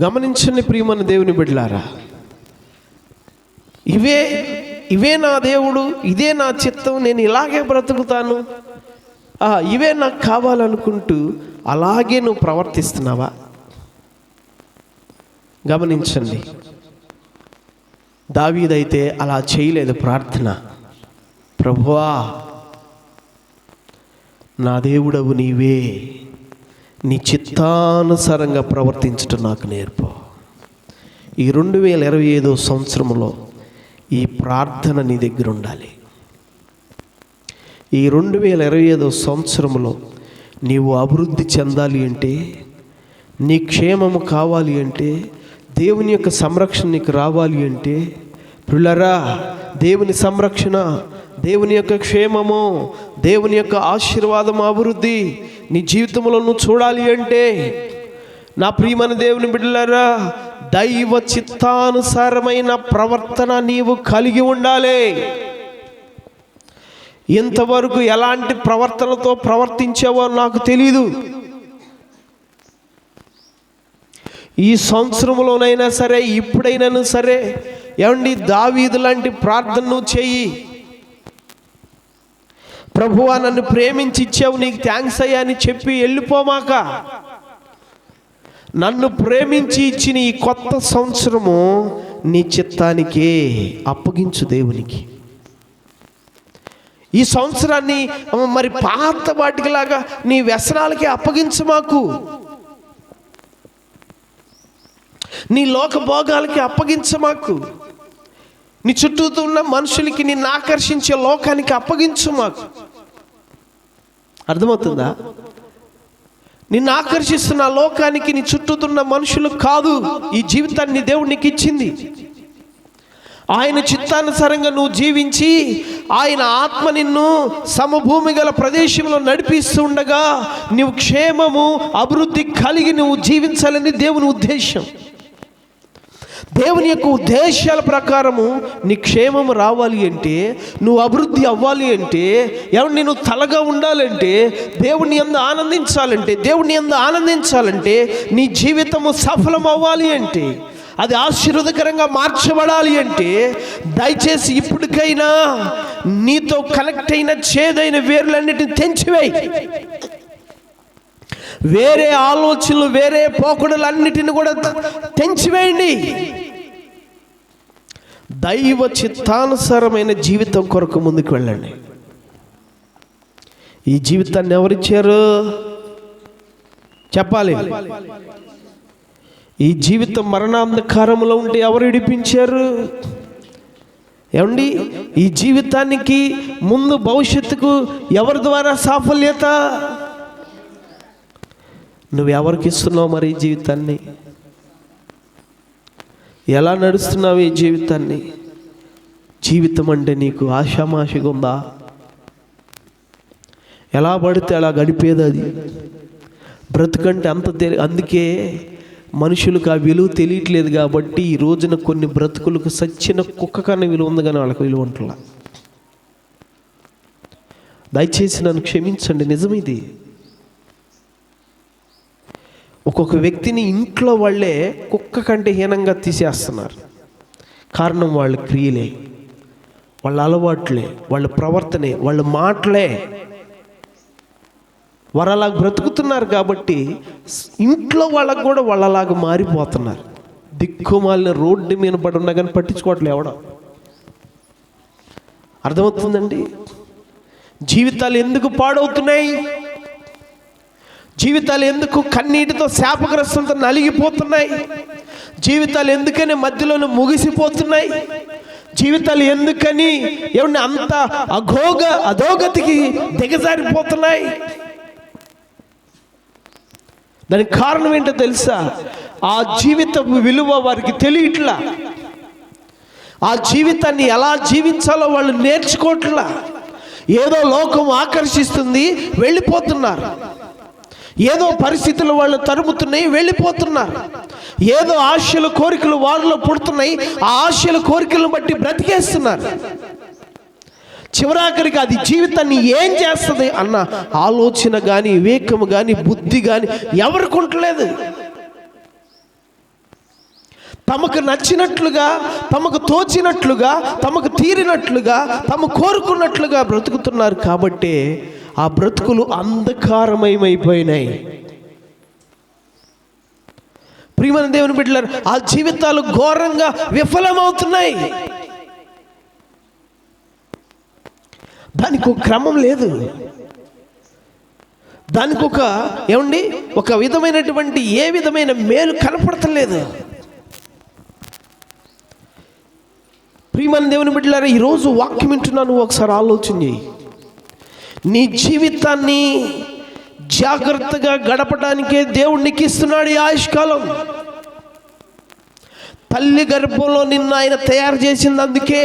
గమనించండి ప్రియమైన దేవుని బిడ్డలారా, ఇవే నా దేవుడు, ఇదే నా చిత్తం, నేను ఇలాగే బ్రతుకుతాను, ఇవే నాకు కావాలనుకుంటూ అలాగే నువ్వు ప్రవర్తిస్తున్నావా? గమనించండి, దావీదైతే అలా చేయలేదు. ప్రార్థన, ప్రభువా నా దేవుడవు నీవే, నీ చిత్తానుసారంగా ప్రవర్తించటం నాకు నేర్పు. ఈ 2025 సంవత్సరంలో ఈ ప్రార్థన నీ దగ్గర ఉండాలి. ఈ 2025 సంవత్సరంలో నీవు అభివృద్ధి చెందాలి అంటే, నీ క్షేమము కావాలి అంటే, దేవుని యొక్క సంరక్షణ నీకు రావాలి అంటే, పిల్లరా దేవుని సంరక్షణ, దేవుని యొక్క క్షేమము, దేవుని యొక్క ఆశీర్వాదం, అభివృద్ధి నీ జీవితంలో నువ్వు చూడాలి అంటే, నా ప్రియమైన దేవుని బిడ్డలారా, దైవ చిత్తానుసారమైన ప్రవర్తన నీవు కలిగి ఉండాలి. ఇంతవరకు ఎలాంటి ప్రవర్తనతో ప్రవర్తించావో నాకు తెలీదు. ఈ సంవత్సరంలోనైనా సరే, ఇప్పుడైనా సరే, ఏమండి, దావీదు లాంటి ప్రార్థన నువ్వు చెయ్యి. ప్రభువా నన్ను ప్రేమించి ఇచ్చావు, నీకు థ్యాంక్స్ అయ్యా అని చెప్పి వెళ్ళిపోమాక, నన్ను ప్రేమించి ఇచ్చిన ఈ కొత్త సంవత్సరము నీ చిత్తానికే అప్పగించు దేవునికి. ఈ సంవత్సరాన్ని మరి పాత వాటికిలాగా నీ వ్యసనాలకి అప్పగించమాకు, నీ లోక భోగాలకి అప్పగించమాకు, నీ చుట్టూ ఉన్న మనుషులకి నిన్ను ఆకర్షించే లోకానికి అప్పగించు మాకు. అర్థమవుతుందా? నిన్ను ఆకర్షిస్తున్న లోకానికి, నీ చుట్టూ ఉన్న మనుషులు కాదు. ఈ జీవితాన్ని దేవుడు నీకు ఇచ్చింది. ఆయన చిత్తానుసారంగా నువ్వు జీవించి, ఆయన ఆత్మ నిన్ను సమభూమి గల ప్రదేశంలో నడిపిస్తూ ఉండగా నువ్వు క్షేమము, అభివృద్ధి కలిగి నువ్వు జీవించాలని దేవుని ఉద్దేశం. దేవుని యొక్క ఉద్దేశాల ప్రకారము నీ క్షేమము రావాలి అంటే, నువ్వు అభివృద్ధి అవ్వాలి అంటే, ఎవరు నేను తలగా ఉండాలంటే, దేవుని యందు ఆనందించాలంటే, దేవుని యందు ఆనందించాలంటే, నీ జీవితము సఫలం అవ్వాలి అంటే, అది ఆశీర్వాదకరంగా మార్చబడాలి అంటే, దయచేసి ఇప్పటికైనా నీతో కనెక్ట్ అయిన చేదైన వేర్లన్నిటిని తెంచివేయి. వేరే ఆలోచనలు, వేరే పోకడలన్నిటిని కూడా తెంచివేయండి. దైవ చిత్తానుసారమైన జీవితం కొరకు ముందుకు వెళ్ళండి. ఈ జీవితాన్ని ఎవరిచ్చారు చెప్పాలి. ఈ జీవితం మరణాంధకారంలో ఉంటే ఎవరు విడిపించారు? ఏమండి, ఈ జీవితానికి ముందు భవిష్యత్తుకు ఎవరి ద్వారా సాఫల్యత? నువ్వు ఎవరికి ఇస్తున్నావు మరి ఈ జీవితాన్ని? ఎలా నడుస్తున్నావు ఈ జీవితాన్ని? జీవితం అంటే నీకు ఆషామాషిగా ఉందా? ఎలా పడితే అలా గడిపేది అది. బ్రతుకంటే అందుకే మనుషులకు ఆ విలువ తెలియట్లేదు. కాబట్టి ఈ రోజున కొన్ని బ్రతుకులకు సచ్చిన కుక్క కన్నా విలువ ఉంది, కానీ వాళ్ళకి విలువ ఉంటుందా? దయచేసి నన్ను క్షమించండి, నిజమిది. ఒక్కొక్క వ్యక్తిని ఇంట్లో వాళ్ళే కుక్క కంటే హీనంగా తీసేస్తున్నారు. కారణం వాళ్ళ క్రియలే, వాళ్ళ అలవాట్లే, వాళ్ళ ప్రవర్తనే, వాళ్ళ మాటలే. వారు అలాగ బ్రతుకుతున్నారు కాబట్టి ఇంట్లో వాళ్ళకు కూడా వాళ్ళలాగా మారిపోతున్నారు. దిక్కుమాలిన రోడ్డు మీద పడి ఉన్నా కానీ పట్టించుకోవట్లే ఎవడో. అర్థమవుతుందండి? జీవితాలు ఎందుకు పాడవుతున్నాయి? జీవితాలు ఎందుకు కన్నీటితో శాపగ్రస్తంతో నలిగిపోతున్నాయి? జీవితాలు ఎందుకని మధ్యలోనే ముగిసిపోతున్నాయి? జీవితాలు ఎందుకని ఏమన్నా అంత అధోగతికి దిగజారిపోతున్నాయి? దానికి కారణం ఏంటో తెలుసా? ఆ జీవితపు విలువ వారికి తెలియట్లా. ఆ జీవితాన్ని ఎలా జీవించాలో వాళ్ళు నేర్చుకోవట్లా. ఏదో లోకం ఆకర్షిస్తుంది, వెళ్ళిపోతున్నారు. ఏదో పరిస్థితులు వాళ్ళు తరుముతున్నాయి, వెళ్ళిపోతున్నారు. ఏదో ఆశలు, కోరికలు వాళ్ళలో పుడుతున్నాయి, ఆ ఆశల కోరికలను బట్టి బ్రతికేస్తున్నారు. చివరాఖరికి అది జీవితాన్ని ఏం చేస్తుంది అన్న ఆలోచన కానీ, వివేకము కానీ, బుద్ధి కానీ ఎవరికి ఉండలేదు. తమకు నచ్చినట్లుగా, తమకు తోచినట్లుగా, తమకు తీరినట్లుగా, తమ కోరుకున్నట్లుగా బ్రతుకుతున్నారు. కాబట్టి ఆ బ్రతుకులు అంధకారమయమైపోయినాయి. ప్రియమైన దేవుని బిడ్డలారా, ఆ జీవితాలు ఘోరంగా విఫలమవుతున్నాయి. దానికి ఒక క్రమం లేదు, దానికి ఒక విధమైనటువంటి ఏ విధమైన మేలు కనపడతలేదు. ప్రియమైన దేవుని బిడ్డలారా, ఈరోజు వాక్యం వింటున్నాను, ఒకసారి ఆలోచన చేయి. నీ జీవితాన్ని జాగ్రత్తగా గడపడానికే దేవుడు నీకు ఇస్తున్నాడు ఈ ఆయుష్కాలం. తల్లి గర్భంలో నిన్ను ఆయన తయారు చేసింది అందుకే.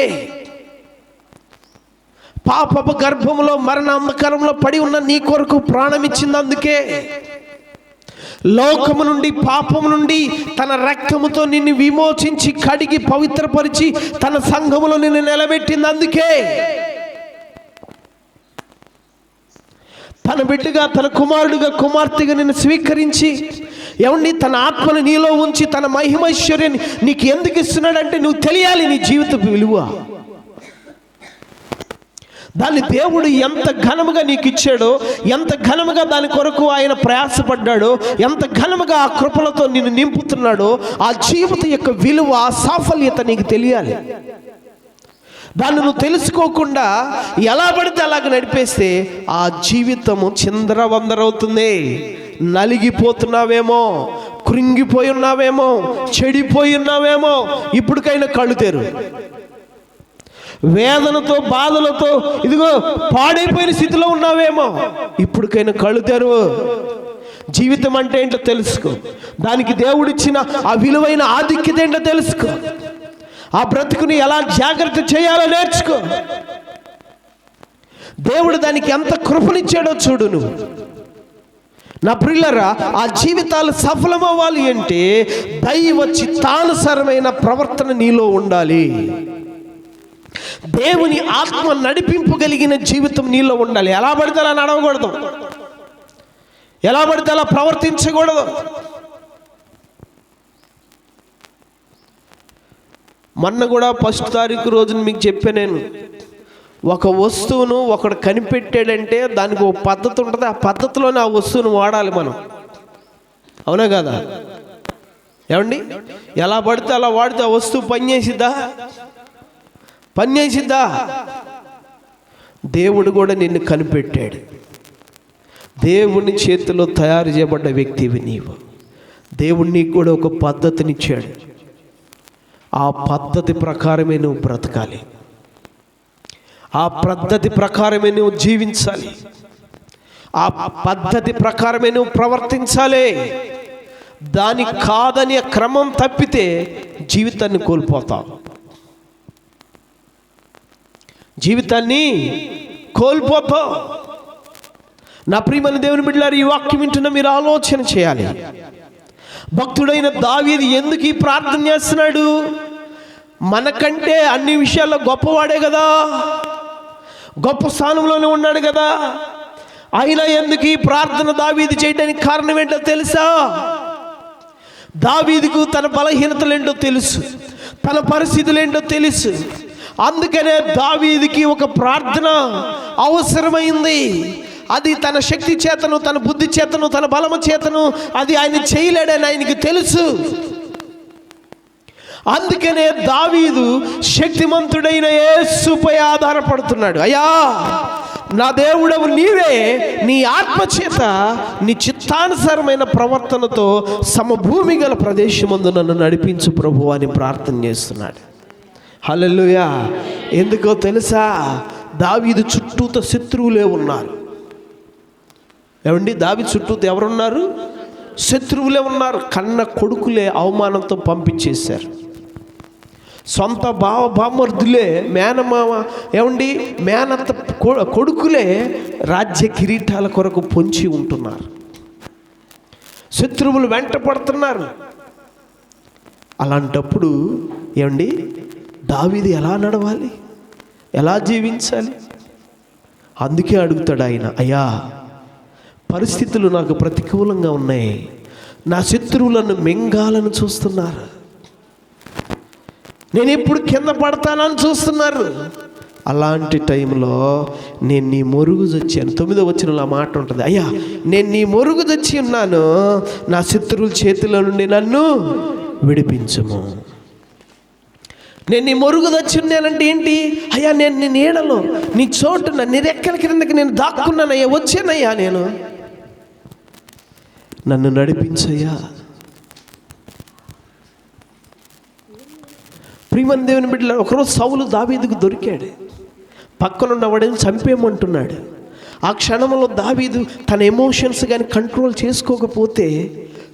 పాపపు గర్భంలో మరణ అంధకారంలో పడి ఉన్న నీ కొరకు ప్రాణం ఇచ్చింది అందుకే. లోకము నుండి, పాపము నుండి తన రక్తముతో నిన్ను విమోచించి కడిగి పవిత్రపరిచి తన సంఘములో నిన్ను నిలబెట్టింది అందుకే. తన బిడ్డగా, తన కుమారుడుగా, కుమార్తెగా నిన్ను స్వీకరించి తన ఆత్మను నీలో ఉంచి తన మహిమైశ్వర్యాన్ని నీకు ఎందుకు ఇస్తున్నాడంటే నువ్వు తెలియాలి నీ జీవిత విలువ. దాన్ని దేవుడు ఎంత ఘనముగా నీకు ఇచ్చాడో, ఎంత ఘనముగా దాని కొరకు ఆయన ప్రయాసపడ్డాడో, ఎంత ఘనముగా ఆ కృపలతో నిన్ను నింపుతున్నాడో, ఆ జీవిత యొక్క విలువ, సాఫల్యత నీకు తెలియాలి. దాన్ని నువ్వు తెలుసుకోకుండా ఎలా పడితే అలాగ నడిపేస్తే ఆ జీవితము చిందరవందరవుతుంది. నలిగిపోతున్నావేమో, కృంగిపోయి ఉన్నావేమో, చెడిపోయి ఉన్నావేమో, ఇప్పటికైనా కళ్ళు తెరు. వేదనతో, బాధలతో ఇదిగో పాడైపోయిన స్థితిలో ఉన్నావేమో, ఇప్పటికైనా కళ్ళు తెరువు. జీవితం అంటే ఏంటో తెలుసుకో. దానికి దేవుడిచ్చిన ఆ విలువైన ఆధిక్యత ఏంటో తెలుసుకో. ఆ బ్రతుకుని ఎలా జాగ్రత్త చేయాలో నేర్చుకో. దేవుడు దానికి ఎంత కృపనిచ్చాడో చూడు నువ్వు. నా ప్రియులారా, ఆ జీవితాలు సఫలమవ్వాలి అంటే దైవ చిత్తానుసారమైన ప్రవర్తన నీలో ఉండాలి. దేవుని ఆత్మ నడిపింపగలిగిన జీవితం నీలో ఉండాలి. ఎలా పడితే అలా నడవకూడదు, ఎలా పడితే అలా ప్రవర్తించకూడదు. మొన్న కూడా 1వ తారీఖు రోజున మీకు చెప్పాను నేను, ఒక వస్తువును ఒకడు కనిపెట్టాడంటే దానికి ఒక పద్ధతి ఉంటుంది. ఆ పద్ధతిలోనే ఆ వస్తువును వాడాలి మనం. అవునా కదా? ఏమండి, ఎలా పడితే అలా వాడితే ఆ వస్తువు పనిచేసిద్దా? దేవుడు కూడా నిన్ను కనిపెట్టాడు. దేవుని చేతిలో తయారు చేయబడ్డ వ్యక్తివి నీవు. దేవుడు నీకు కూడా ఒక పద్ధతినిచ్చాడు. ఆ పద్ధతి ప్రకారమే నువ్వు బ్రతకాలి. ఆ పద్ధతి ప్రకారమే నువ్వు జీవించాలి. ఆ పద్ధతి ప్రకారమే నువ్వు ప్రవర్తించాలి. దాని కాదని క్రమం తప్పితే జీవితాన్ని కోల్పోతావు. నా ప్రియమైన దేవుని బిడ్డలారా, ఈ వాక్యం వింటున్న మీరు ఆలోచన చేయాలి. భక్తుడైన దావీదు ఎందుకు ఈ ప్రార్థన చేస్తున్నాడు? మనకంటే అన్ని విషయాల్లో గొప్పవాడే కదా, గొప్ప స్థానంలోనే ఉన్నాడు కదా. అయినా ఎందుకు ఈ ప్రార్థన దావీదు చేయడానికి కారణం ఏంటో తెలుసా? దావీదుకు తన బలహీనతలు ఏంటో తెలుసు, తన పరిస్థితులు ఏంటో తెలుసు. అందుకనే దావీదుకి ఒక ప్రార్థన అవసరమైంది. అది తన శక్తి చేతను, తన బుద్ధి చేతను, తన బలము చేతను అది ఆయన చేయలేడని ఆయనకి తెలుసు. అందుకనే దావీదు శక్తిమంతుడైన యేసుపై ఆధారపడుతున్నాడు. అయ్యా నా దేవుడవు నీవే, నీ ఆత్మచేత నీ చిత్తానుసారమైన ప్రవర్తనతో సమభూమి గల ప్రదేశమందు నన్ను నడిపించు ప్రభు అని ప్రార్థన చేస్తున్నాడు. హల్లెలూయా. ఎందుకో తెలుసా? దావీదు చుట్టూతో శత్రువులే ఉన్నారు. ఏమండి, దావీదు చుట్టూతో ఎవరున్నారు? శత్రువులే ఉన్నారు. కన్న కొడుకులే అవమానంతో పంపించేశారు. సొంత బామర్దులే, మేనమామ, ఏమండి మేనత్త కొడుకులే రాజ్య కిరీటాల కొరకు పొంచి ఉంటున్నారు. శత్రువులు వెంట పడుతున్నారు. అలాంటప్పుడు ఏమండి దావీదు ఎలా నడవాలి, ఎలా జీవించాలి? అందుకే అడుగుతాడు ఆయన, అయ్యా పరిస్థితులు నాకు ప్రతికూలంగా ఉన్నాయి, నా శత్రువులను మింగాలను చూస్తున్నారు. నేను ఎప్పుడు కింద పడతానని చూస్తున్నారు. అలాంటి టైంలో నేను నీ మొరుగు చచ్చాను. 9వ వచనంలో ఆ మాట ఉంటుంది, అయ్యా నేను నీ మొరుగు చచ్చి ఉన్నాను, నా శత్రువుల చేతిలో నుండి నన్ను విడిపించుము. నేను నీ మొరుగు చచ్చి ఉన్నానంటే ఏంటి? అయ్యా నేను నీ నీడలో, నీ చోటున, నీ రెక్కల క్రిందకి నేను దాక్కున్నానయ్యా, వచ్చానయ్యా, నేను నన్ను నడిపించయ్యా. ప్రియమైన దేవుని బిడ్డల, ఒకరోజు సౌలు దావీదుకు దొరికాడు. పక్కనున్నవాడని చంపేయమంటున్నాడు. ఆ క్షణంలో దావీదు తన ఎమోషన్స్ కానీ కంట్రోల్ చేసుకోకపోతే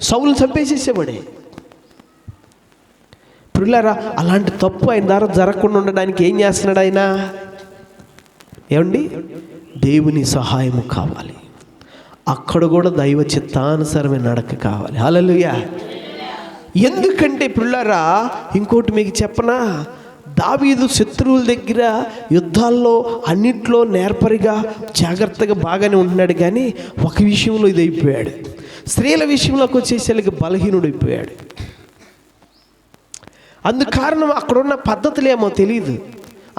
సౌలు చంపేసేసేవాడే. ప్రియులారా, అలాంటి తప్పు ఆయన ద్వారా జరగకుండా ఉండడానికి ఏం చేస్తున్నాడు ఆయన? ఏమండి, దేవుని సహాయము కావాలి. అక్కడ కూడా దైవ చిత్తానుసారమైన నడక కావాలి. హల్లెలూయా. ఎందుకంటే ప్రియులారా, ఇంకోటి మీకు చెప్పనా, దావీదు శత్రువుల దగ్గర యుద్ధాల్లో అన్నిట్లో నేర్పరిగా జాగ్రత్తగా బాగానే ఉంటున్నాడు. కానీ ఒక విషయంలో ఇది అయిపోయాడు, స్త్రీల విషయంలోకి వచ్చేసరికి బలహీనుడైపోయాడు. అందుకు కారణం అక్కడున్న పద్ధతులేమో తెలియదు.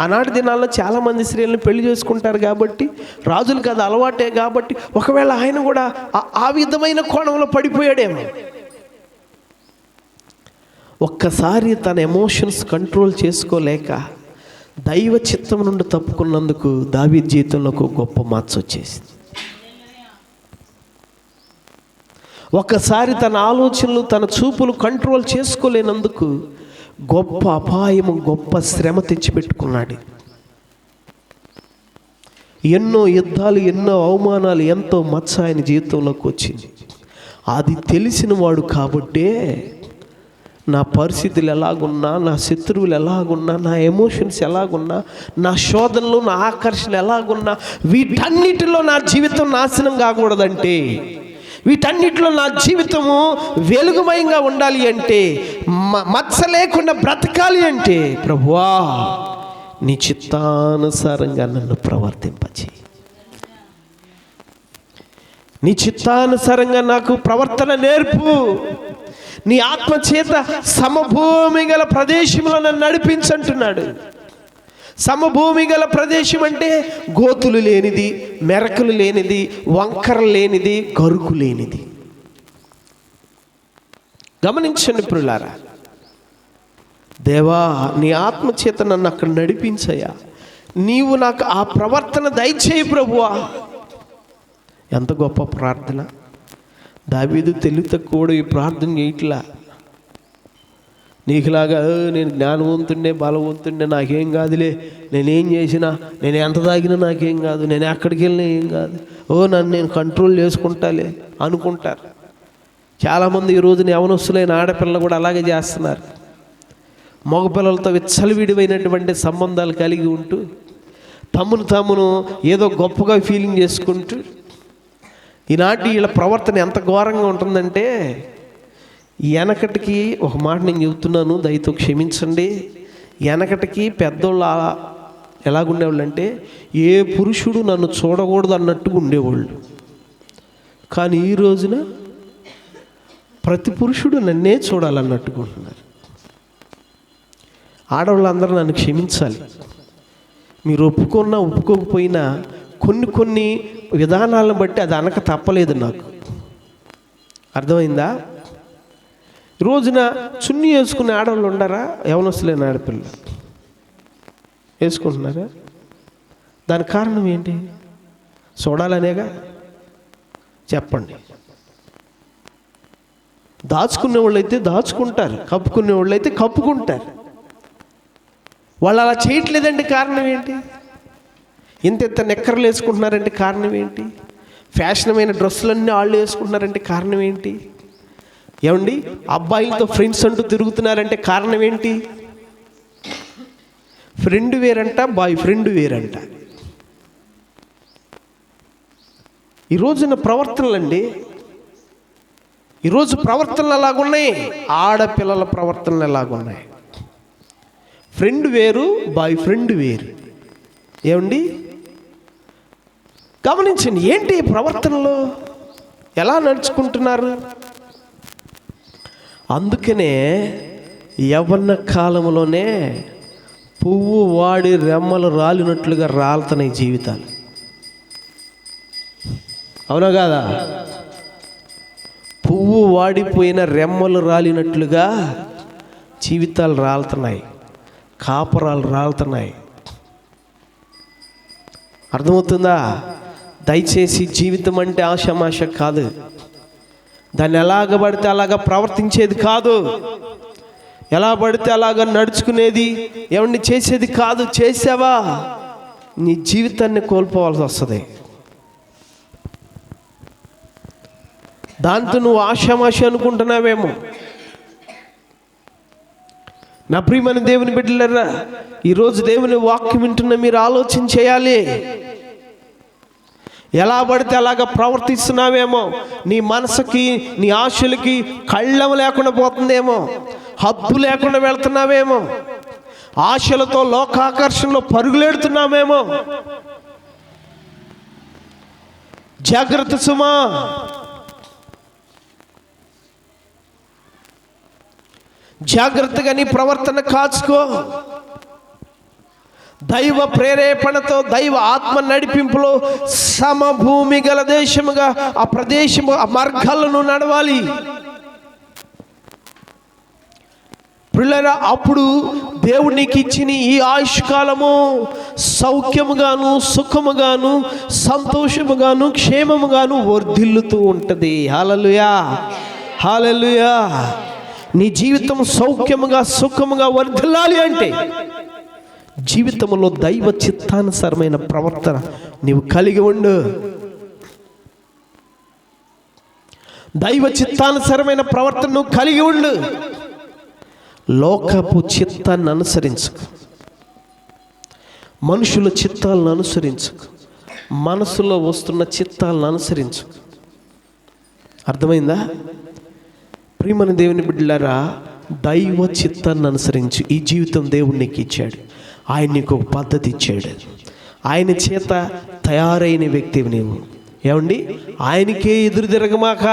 ఆనాటి దినాల్లో చాలామంది స్త్రీలను పెళ్లి చేసుకుంటారు కాబట్టి, రాజులకు అది అలవాటే కాబట్టి, ఒకవేళ ఆయన కూడా ఆ విధమైన కోణంలో పడిపోయాడేమో. ఒక్కసారి తన ఎమోషన్స్ కంట్రోల్ చేసుకోలేక దైవ చిత్తం నుండి తప్పుకున్నందుకు దావీదు జీవితంలో ఒక గొప్ప మార్పు వచ్చేసింది. ఒక్కసారి తన ఆలోచనలు, తన చూపులు కంట్రోల్ చేసుకోలేనందుకు గొప్ప అపాయము, గొప్ప శ్రమ తెచ్చిపెట్టుకున్నాడు. ఎన్నో యుద్ధాలు, ఎన్నో అవమానాలు, ఎంతో మచ్చ ఆయన జీవితంలోకి వచ్చింది. అది తెలిసిన వాడు కాబట్టే నా పరిస్థితులు ఎలాగున్నా, నా శత్రువులు ఎలాగున్నా, నా ఎమోషన్స్ ఎలాగున్నా, నా శోధనలు, నా ఆకర్షణ ఎలాగున్నా, వీటన్నిటిలో నా జీవితం నాశనం కాకూడదంటే, వీటన్నిటిలో నా జీవితము వెలుగుమయంగా ఉండాలి అంటే, మచ్చ లేకుండా బ్రతకాలి అంటే, ప్రభువా నీ చిత్తానుసారంగా నన్ను ప్రవర్తింపచేయి, నీ చిత్తానుసారంగా నాకు ప్రవర్తన నేర్పు, నీ ఆత్మచేత సమభూమి గల ప్రదేశంలో నన్ను నడిపించంటున్నాడు. సమభూమి గల ప్రదేశం అంటే గోతులు లేనిది, మెరకలు లేనిది, వంకరలు లేనిది, గరుకు లేనిది. గమనించండి ప్రియులారా, దేవా నీ ఆత్మచేత నన్ను అక్కడ నడిపించయ్యా, నీవు నాకు ఆ ప్రవర్తన దయచేయి ప్రభువా. ఎంత గొప్ప ప్రార్థన! దావీదు తెలివి తక్కువ ఈ ప్రార్థన చేయట్లా. నీకులాగా నేను జ్ఞానవంతుండే, బలవంతుండే, నాకేం కాదులే, నేనేం చేసినా, నేను ఎంత తాగినా నాకేం కాదు, నేను ఎక్కడికి వెళ్ళినా ఏం కాదు, నన్ను నేను కంట్రోల్ చేసుకుంటాలే అనుకుంటారు. చాలామంది ఈ రోజున యవనస్తులైన ఆడపిల్లలు కూడా అలాగే చేస్తున్నారు. మగపిల్లలతో విచ్చలవిడివైనటువంటి సంబంధాలు కలిగి ఉంటూ తమను ఏదో గొప్పగా ఫీలింగ్ చేసుకుంటూ, ఈనాటి వీళ్ళ ప్రవర్తన ఎంత ఘోరంగా ఉంటుందంటే, వెనకటికి ఒక మాట నేను చెబుతున్నాను, దయతో క్షమించండి. వెనకటికి పెద్దోళ్ళు ఎలాగుండేవాళ్ళు అంటే, ఏ పురుషుడు నన్ను చూడకూడదు అన్నట్టుగా ఉండేవాళ్ళు. కానీ ఈ రోజున ప్రతి పురుషుడు నన్నే చూడాలన్నట్టుగా ఉంటున్నారు. ఆడవాళ్ళందరూ నన్ను క్షమించాలి, మీరు ఒప్పుకున్నా ఒప్పుకోకపోయినా కొన్ని విధానాలను బట్టి అది అనక తప్పలేదు నాకు. అర్థమైందా? రోజున చున్నీ వేసుకునే ఆడవాళ్ళు ఉండరా? యవనస్తులైన ఆడపిల్ల వేసుకుంటున్నారా? దానికి కారణం ఏంటి? చూడాలనేగా? చెప్పండి. దాచుకునే వాళ్ళు అయితే దాచుకుంటారు, కప్పుకునే వాళ్ళు అయితే కప్పుకుంటారు. వాళ్ళు అలా చేయట్లేదంటే కారణం ఏంటి? ఇంత నిక్కర్లు వేసుకుంటున్నారంటే కారణం ఏంటి? ఫ్యాషనమైన డ్రెస్సులన్నీ వాళ్ళు వేసుకుంటున్నారంటే కారణం ఏంటి? ఏమండి, అబ్బాయిలతో ఫ్రెండ్స్ అంటూ తిరుగుతున్నారంటే కారణం ఏంటి? ఫ్రెండ్ వేరంట, బాయ్ ఫ్రెండ్ వేరంట. ఈ రోజున ప్రవర్తనలండి, ఈరోజు ప్రవర్తనలు ఎలాగున్నాయి, ఆడపిల్లల ప్రవర్తనలు ఎలాగున్నాయి. ఫ్రెండ్ వేరు, బాయ్ ఫ్రెండ్ వేరు. ఏమండి గమనించండి, ఏంటి ప్రవర్తనలో ఎలా నడుచుకుంటున్నారు? అందుకనే యవ్వన కాలంలోనే పువ్వు వాడి రెమ్మలు రాలినట్లుగా రాలుతున్నాయి జీవితాలు. అవునా కాదా? పువ్వు వాడిపోయిన రెమ్మలు రాలినట్లుగా జీవితాలు రాలుతున్నాయి, కాపురాలు రాలుతున్నాయి. అర్థమవుతుందా? దయచేసి జీవితం అంటే ఆషామాష కాదు. దాన్ని ఎలాగ పడితే అలాగ ప్రవర్తించేది కాదు, ఎలా పడితే అలాగ నడుచుకునేది, ఎవరిని చేసేది కాదు. చేసావా నీ జీవితాన్ని కోల్పోవాల్సి వస్తుంది. దాంతో నువ్వు ఆషామాష అనుకుంటున్నావేమో. నా ప్రియమైన దేవుని బిడ్డలారా, ఈరోజు దేవుని వాక్యం వింటున్న మీరు ఆలోచన చేయాలి. ఎలా పడితే అలాగ ప్రవర్తిస్తున్నావేమో, నీ మనసుకి నీ ఆశలకి కళ్ళం లేకుండా పోతుందేమో, హద్దు లేకుండా వెళ్తున్నావేమో, ఆశలతో లోకాకర్షణలో పరుగులెడుతున్నామేమో. జాగ్రత్త సుమా. జాగ్రత్తగా నీ ప్రవర్తన కాచుకో. దైవ ప్రేరేపణతో, దైవ ఆత్మ నడిపింపులో సమభూమి గల దేశముగా ఆ ప్రదేశము, ఆ మార్గాలను నడవాలి. పిల్లరా, అప్పుడు దేవుడు నీకు ఇచ్చిన ఈ ఆయుష్కాలము సౌఖ్యముగాను, సుఖముగాను, సంతోషముగాను, క్షేమముగాను వర్ధిల్లుతూ ఉంటుంది. హల్లెలూయా, హల్లెలూయా. నీ జీవితం సౌఖ్యముగా, సుఖముగా వర్ధిల్లాలి అంటే జీవితంలో దైవ చిత్తానుసారమైన ప్రవర్తన నీవు కలిగి ఉండు. దైవ చిత్తానుసారమైన ప్రవర్తన నువ్వు కలిగి ఉండు. లోకపు చిత్తాన్ని అనుసరించకు, మనుషుల చిత్తాలను అనుసరించకు, మనసులో వస్తున్న చిత్తాలను అనుసరించకు. అర్థమైందా? ప్రియమైన దేవుని బిడ్డలారా, దైవ చిత్తాన్ని అనుసరించు. ఈ జీవితం దేవుడు నీకు ఇచ్చాడు. ఆయన నీకు ఒక పద్ధతి ఇచ్చాడు. ఆయన చేత తయారైన వ్యక్తివి నీవు. ఏమండి? ఆయనకే ఎదురు తిరగమాక,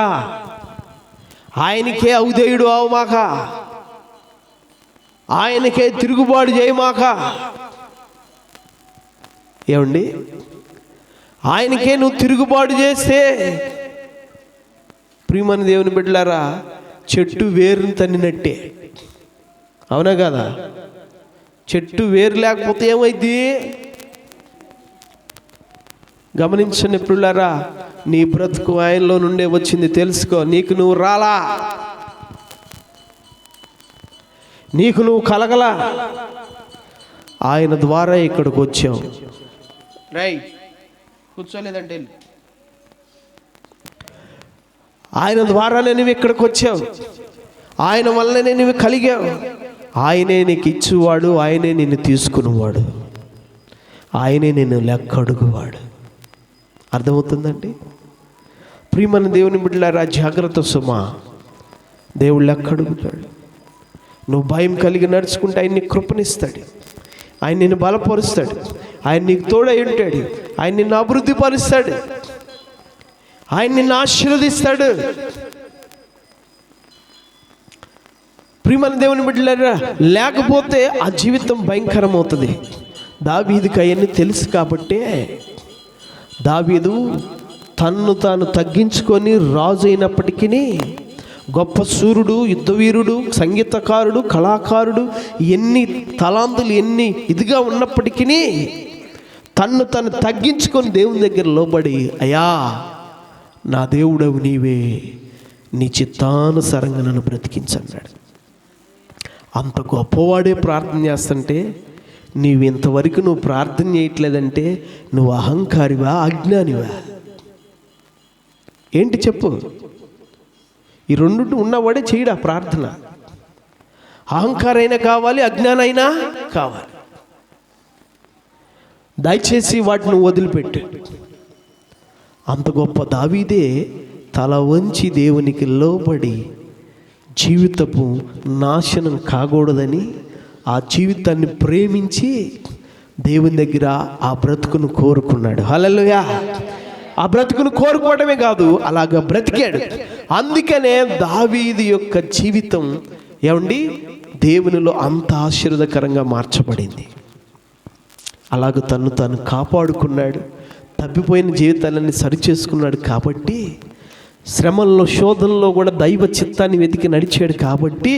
ఆయనకే ఔదేయుడు అవమాక, ఆయనకే తిరుగుబాటు చేయమాక. ఏమండి? ఆయనకే నువ్వు తిరుగుబాటు చేస్తే, ప్రియమైన దేవుని బిడ్డలారా, చెట్టు వేరుని తన్నినట్టే. అవునా కదా? చెట్టు వేరు లేకపోతే ఏమైంది? గమనించండి పిల్లారా, నీ బ్రతుకు ఆయనలో నుండే వచ్చింది తెలుసుకో. నీకు నువ్వు రాలా, నీకు నువ్వు కలగలా, ఆయన ద్వారా ఇక్కడికి వచ్చావు. రైట్, కూర్చోలేదంటే ఆయన ద్వారానే నువ్వు ఇక్కడికి వచ్చావు. ఆయన వల్లనే నువ్వు కలిగావు. ఆయనే నీకు ఇచ్చేవాడు, ఆయనే నిన్ను తీసుకునేవాడు, ఆయనే నిన్ను లెక్క అడుగువాడు. అర్థమవుతుందండి? ప్రియమైన దేవుని బిడ్డలారా, జాగ్రత్త సుమా. దేవుడు లెక్క అడుగుతాడు. నువ్వు భయం కలిగి నడుచుకుంటే ఆయన నీకు కృపనిస్తాడు, ఆయన నిన్ను బలపరుస్తాడు, ఆయన నీకు తోడై ఉంటాడు, ఆయన నిన్ను అభివృద్ధి పరుస్తాడు, ఆయన నిన్ను ఆశీర్వదిస్తాడు. ప్రియమైన దేవుని బిడ్డలారా, లేకపోతే ఆ జీవితం భయంకరమవుతుంది. దావీదుకి అవన్నీ తెలుసు కాబట్టే దావీదు తన్ను తాను తగ్గించుకొని రాజు అయినప్పటికీ గొప్ప సూర్యుడు, యుద్ధవీరుడు, సంగీతకారుడు, కళాకారుడు, ఎన్ని తలాంతులు ఎన్ని ఇదిగా ఉన్నప్పటికీ తన్ను తను తగ్గించుకొని దేవుని దగ్గర లోబడి, అయ్యా నా దేవుడవు నీవే, నీ చిత్తానుసారంగా నన్ను బ్రతికించన్నాడు. అంత గొప్పవాడే ప్రార్థన చేస్తుంటే నీవు ఇంతవరకు నువ్వు ప్రార్థన చేయట్లేదంటే నువ్వు అహంకారివా, అజ్ఞానివా? ఏంటి చెప్పు? ఈ రెండు ఉన్నవాడే చేయడా ప్రార్థన? అహంకారైనా కావాలి, అజ్ఞానైనా కావాలి. దయచేసి వాటిని వదిలిపెట్టు. అంత గొప్ప దావీదే తల వంచి దేవునికి లోబడి జీవితపు నాశనం కాకూడదని ఆ జీవితాన్ని ప్రేమించి దేవుని దగ్గర ఆ బ్రతుకును కోరుకున్నాడు. హల్లెలూయా! ఆ బ్రతుకును కోరుకోవడమే కాదు, అలాగా బ్రతికాడు. అందుకనే దావీదు యొక్క జీవితం ఏమండి దేవునిలో అంత ఆశీర్వాదకరంగా మార్చబడింది. అలాగ తను తాను కాపాడుకున్నాడు, తప్పిపోయిన జీవితాలన్నీ సరిచేసుకున్నాడు. కాబట్టి శ్రమల్లో శోధనలో కూడా దైవ చిత్తాన్ని వెతికి నడిచాడు. కాబట్టి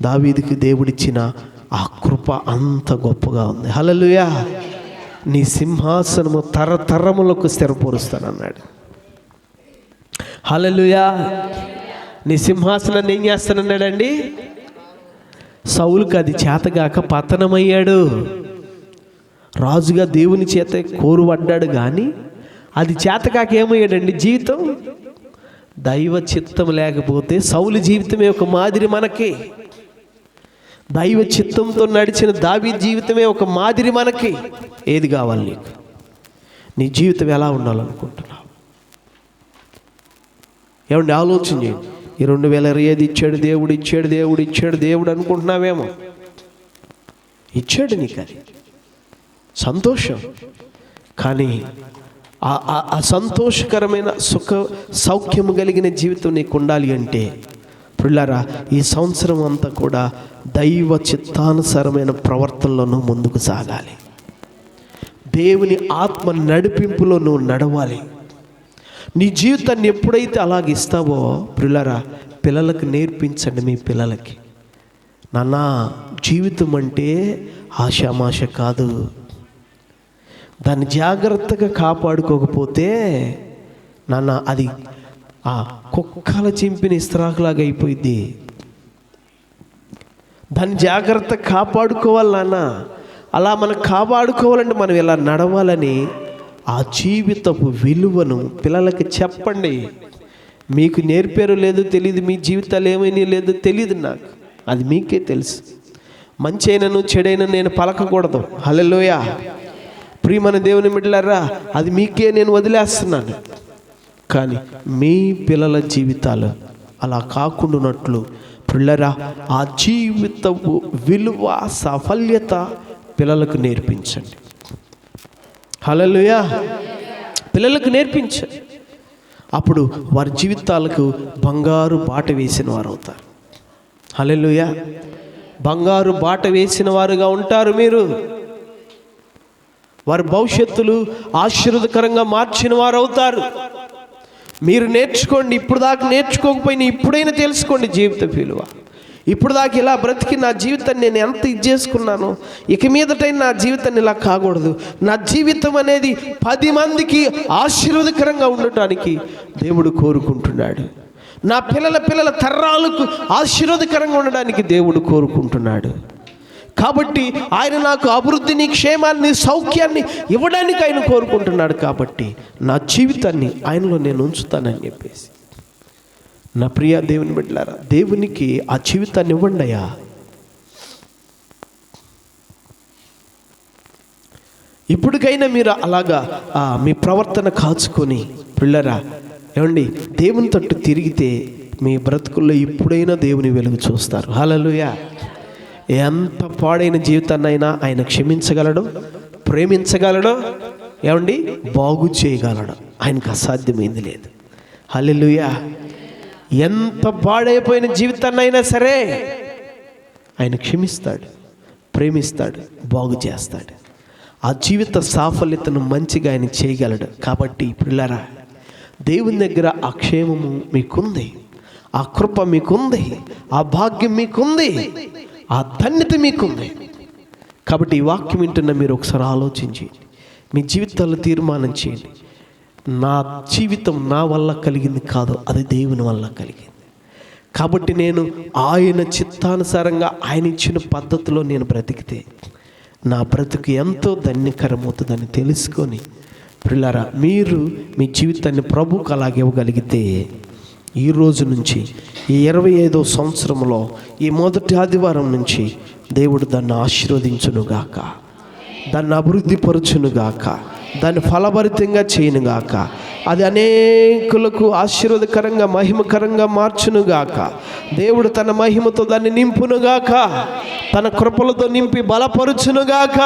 దావీదుకి దేవుడిచ్చిన ఆ కృప అంత గొప్పగా ఉంది. హల్లెలూయా. నీ సింహాసనము తరతరములకు స్థిరపరుస్తానన్నాడు. హల్లెలూయా. నీ సింహాసనాన్ని ఏం చేస్తానన్నాడండి? సౌలుకి అది చేతగాక పతనమయ్యాడు. రాజుగా దేవుని చేత కోరుపడ్డాడు, కానీ అది చేతగాక ఏమయ్యాడండి? జీవితం దైవ చిత్తం లేకపోతే సౌలు జీవితమే ఒక మాదిరి మనకి. దైవ చిత్తంతో నడిచిన దావీదు జీవితమే ఒక మాదిరి మనకి. ఏది కావాలి నీకు? నీ జీవితం ఎలా ఉండాలనుకుంటున్నావు? ఏమండి ఆలోచన చేయండి. ఈ 2025 ఇచ్చాడు దేవుడు, ఇచ్చాడు దేవుడు, ఇచ్చాడు దేవుడు అనుకుంటున్నావేమో. ఇచ్చాడు నీకు, అది సంతోషం. కానీ ఆ సంతోషకరమైన సుఖ సౌఖ్యము కలిగిన జీవితం నీకు ఉండాలి అంటే పిల్లరా, ఈ సంవత్సరం అంతా కూడా దైవ చిత్తానుసారమైన ప్రవర్తనలో ముందుకు సాగాలి. దేవుని ఆత్మ నడిపింపులో నువ్వు నడవాలి. నీ జీవితాన్ని ఎప్పుడైతే అలాగ ఇస్తావో పిల్లరా, పిల్లలకు నేర్పించండి. మీ పిల్లలకి, నాన్న జీవితం అంటే ఆషామాష కాదు, దాన్ని జాగ్రత్తగా కాపాడుకోకపోతే నాన్న అది ఆ కుక్కల చింపిన ఇస్త్రాకులాగా అయిపోయింది. దాన్ని జాగ్రత్తగా కాపాడుకోవాలి నాన్న. అలా మనం కాపాడుకోవాలంటే మనం ఇలా నడవాలని ఆ జీవితపు విలువను పిల్లలకి చెప్పండి. మీకు నేర్పారో లేదో తెలియదు, మీ జీవితాలు ఏమైనా లేదో తెలియదు నాకు, అది మీకే తెలుసు. మంచి అయినను చెడైనా నేను పలకకూడదు. హల్లెలూయా. ప్రియమైన దేవుని బిడ్డలారా, అది మీకే నేను వదిలేస్తున్నాను. కానీ మీ పిల్లల జీవితాలు అలా కాకుండానట్లు పిల్లరా, ఆ జీవితపు విలువ సాఫల్యత పిల్లలకు నేర్పించండి. హల్లెలూయా. పిల్లలకు నేర్పించండి. అప్పుడు వారి జీవితాలకు బంగారు బాట వేసిన వారు అవుతారు. హల్లెలూయా. బంగారు బాట వేసిన వారుగా ఉంటారు మీరు. వారి భవిష్యత్తులు ఆశీర్వాదకరంగా మార్చిన వారు అవుతారు. మీరు నేర్చుకోండి. ఇప్పుడు దాకా నేర్చుకోకపోయినా ఇప్పుడైనా తెలుసుకోండి జీవిత విలువ. ఇప్పుడు దాకా ఇలా బ్రతికి నా జీవితాన్ని నేను ఎంత చేసుకున్నాను, ఇక మీదటైనా నా జీవితాన్ని ఇలా కాకూడదు. నా జీవితం అనేది 10 మందికి ఆశీర్వాదకరంగా ఉండటానికి దేవుడు కోరుకుంటున్నాడు. నా పిల్లల తరాలకు ఆశీర్వాదకరంగా ఉండడానికి దేవుడు కోరుకుంటున్నాడు. కాబట్టి ఆయన నాకు అభివృద్ధిని, క్షేమాన్ని, సౌఖ్యాన్ని ఇవ్వడానికి ఆయన కోరుకుంటున్నాడు. కాబట్టి నా జీవితాన్ని ఆయనలో నేను ఉంచుతానని చెప్పేసి, నా ప్రియ దేవుని బిడ్డలారా, దేవునికి ఆ జీవితాన్ని ఇవ్వండి అయ్యా. ఇప్పటికైనా మీరు అలాగా మీ ప్రవర్తన కాచుకొని పిల్లరా, ఏమండి దేవుని తట్టు తిరిగితే మీ బ్రతుకుల్లో ఇప్పుడైనా దేవుని వెలుగు చూస్తారు. హల్లెలూయా. ఎంత పాడైన జీవితాన్నైనా ఆయన క్షమించగలడు, ప్రేమించగలడు, ఏమండి బాగు చేయగలడు. ఆయనకు అసాధ్యమైంది లేదు. హల్లెలూయా. ఎంత పాడైపోయిన జీవితాన్నైనా సరే ఆయన క్షమిస్తాడు, ప్రేమిస్తాడు, బాగు చేస్తాడు. ఆ జీవిత సాఫల్యతను మంచిగా ఆయన చేయగలడు. కాబట్టి పిల్లరా, దేవుని దగ్గర ఆ క్షేమము మీకుంది, ఆ కృప మీకుంది, ఆ భాగ్యం మీకుంది, ఆ ధన్యత మీకుంది. కాబట్టి ఈ వాక్యం వింటున్న మీరు ఒకసారి ఆలోచించి మీ జీవితాల్లో తీర్మానం చేయండి. నా జీవితం నా వల్ల కలిగింది కాదు, అది దేవుని వల్ల కలిగింది. కాబట్టి నేను ఆయన చిత్తానుసారంగా ఆయన ఇచ్చిన పద్ధతిలో నేను బ్రతికితే నా బ్రతుకు ఎంతో ధన్యకరమవుతుందని తెలుసుకొని పిల్లరా, మీరు మీ జీవితాన్ని ప్రభువుకు అలాగే ఇవ్వగలిగితే ఈ రోజు నుంచి ఈ 25వ సంవత్సరంలో ఈ మొదటి ఆదివారం నుంచి దేవుడు దాన్ని ఆశీర్వదించునుగాక, దాన్ని అభివృద్ధి పరచునుగాక, దాన్ని ఫలభరితంగా చేయనుగాక, అది అనేకులకు ఆశీర్వాదకరంగా మహిమకరంగా మార్చునుగాక. దేవుడు తన మహిమతో దాన్ని నింపునుగాక, తన కృపలతో నింపి బలపరుచునుగాక.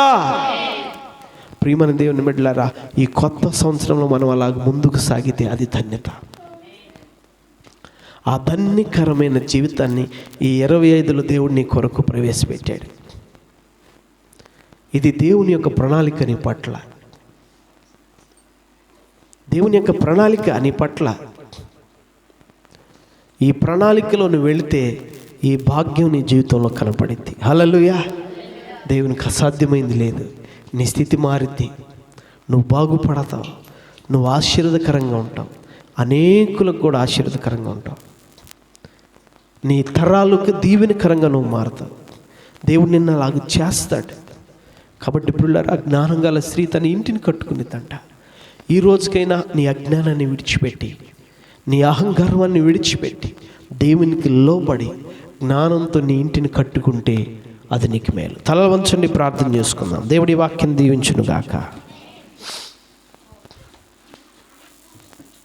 ప్రియమైన దేవుని బిడ్డలారా, ఈ కొత్త సంవత్సరంలో మనం అలా ముందుకు సాగితే అది ధన్యత. ఆ ధన్యకరమైన జీవితాన్ని ఈ 25లో దేవుడు నీ కొరకు ప్రవేశపెట్టాడు. ఇది దేవుని యొక్క ప్రణాళిక నీ పట్ల. దేవుని యొక్క ప్రణాళిక నీ పట్ల. ఈ ప్రణాళికలో నువ్వు వెళితే ఈ భాగ్యం నీ జీవితంలో కనపడింది. హల్లెలూయా. దేవునికి అసాధ్యమైంది లేదు. నీ స్థితి మారిద్ది, నువ్వు బాగుపడతావు, నువ్వు ఆశీర్వదకరంగా ఉంటావు, అనేకులకు కూడా ఆశీర్వదకరంగా ఉంటావు, నీ తరాలకు దీవెనకరంగా నువ్వు మారుతావు. దేవుడు నిన్ను అలాగ చేస్తాడు. కాబట్టి పిల్లలు, జ్ఞానం గల స్త్రీ తన ఇంటిని కట్టుకునేదంట. ఈ రోజుకైనా నీ అజ్ఞానాన్ని విడిచిపెట్టి, నీ అహంకారాన్ని విడిచిపెట్టి, దేవునికి లోబడి జ్ఞానంతో నీ ఇంటిని కట్టుకుంటే అది నీకు మేలు. తల వంచండి, ప్రార్థన చేసుకుందాం. దేవుడి వాక్యం దీవించును గాక.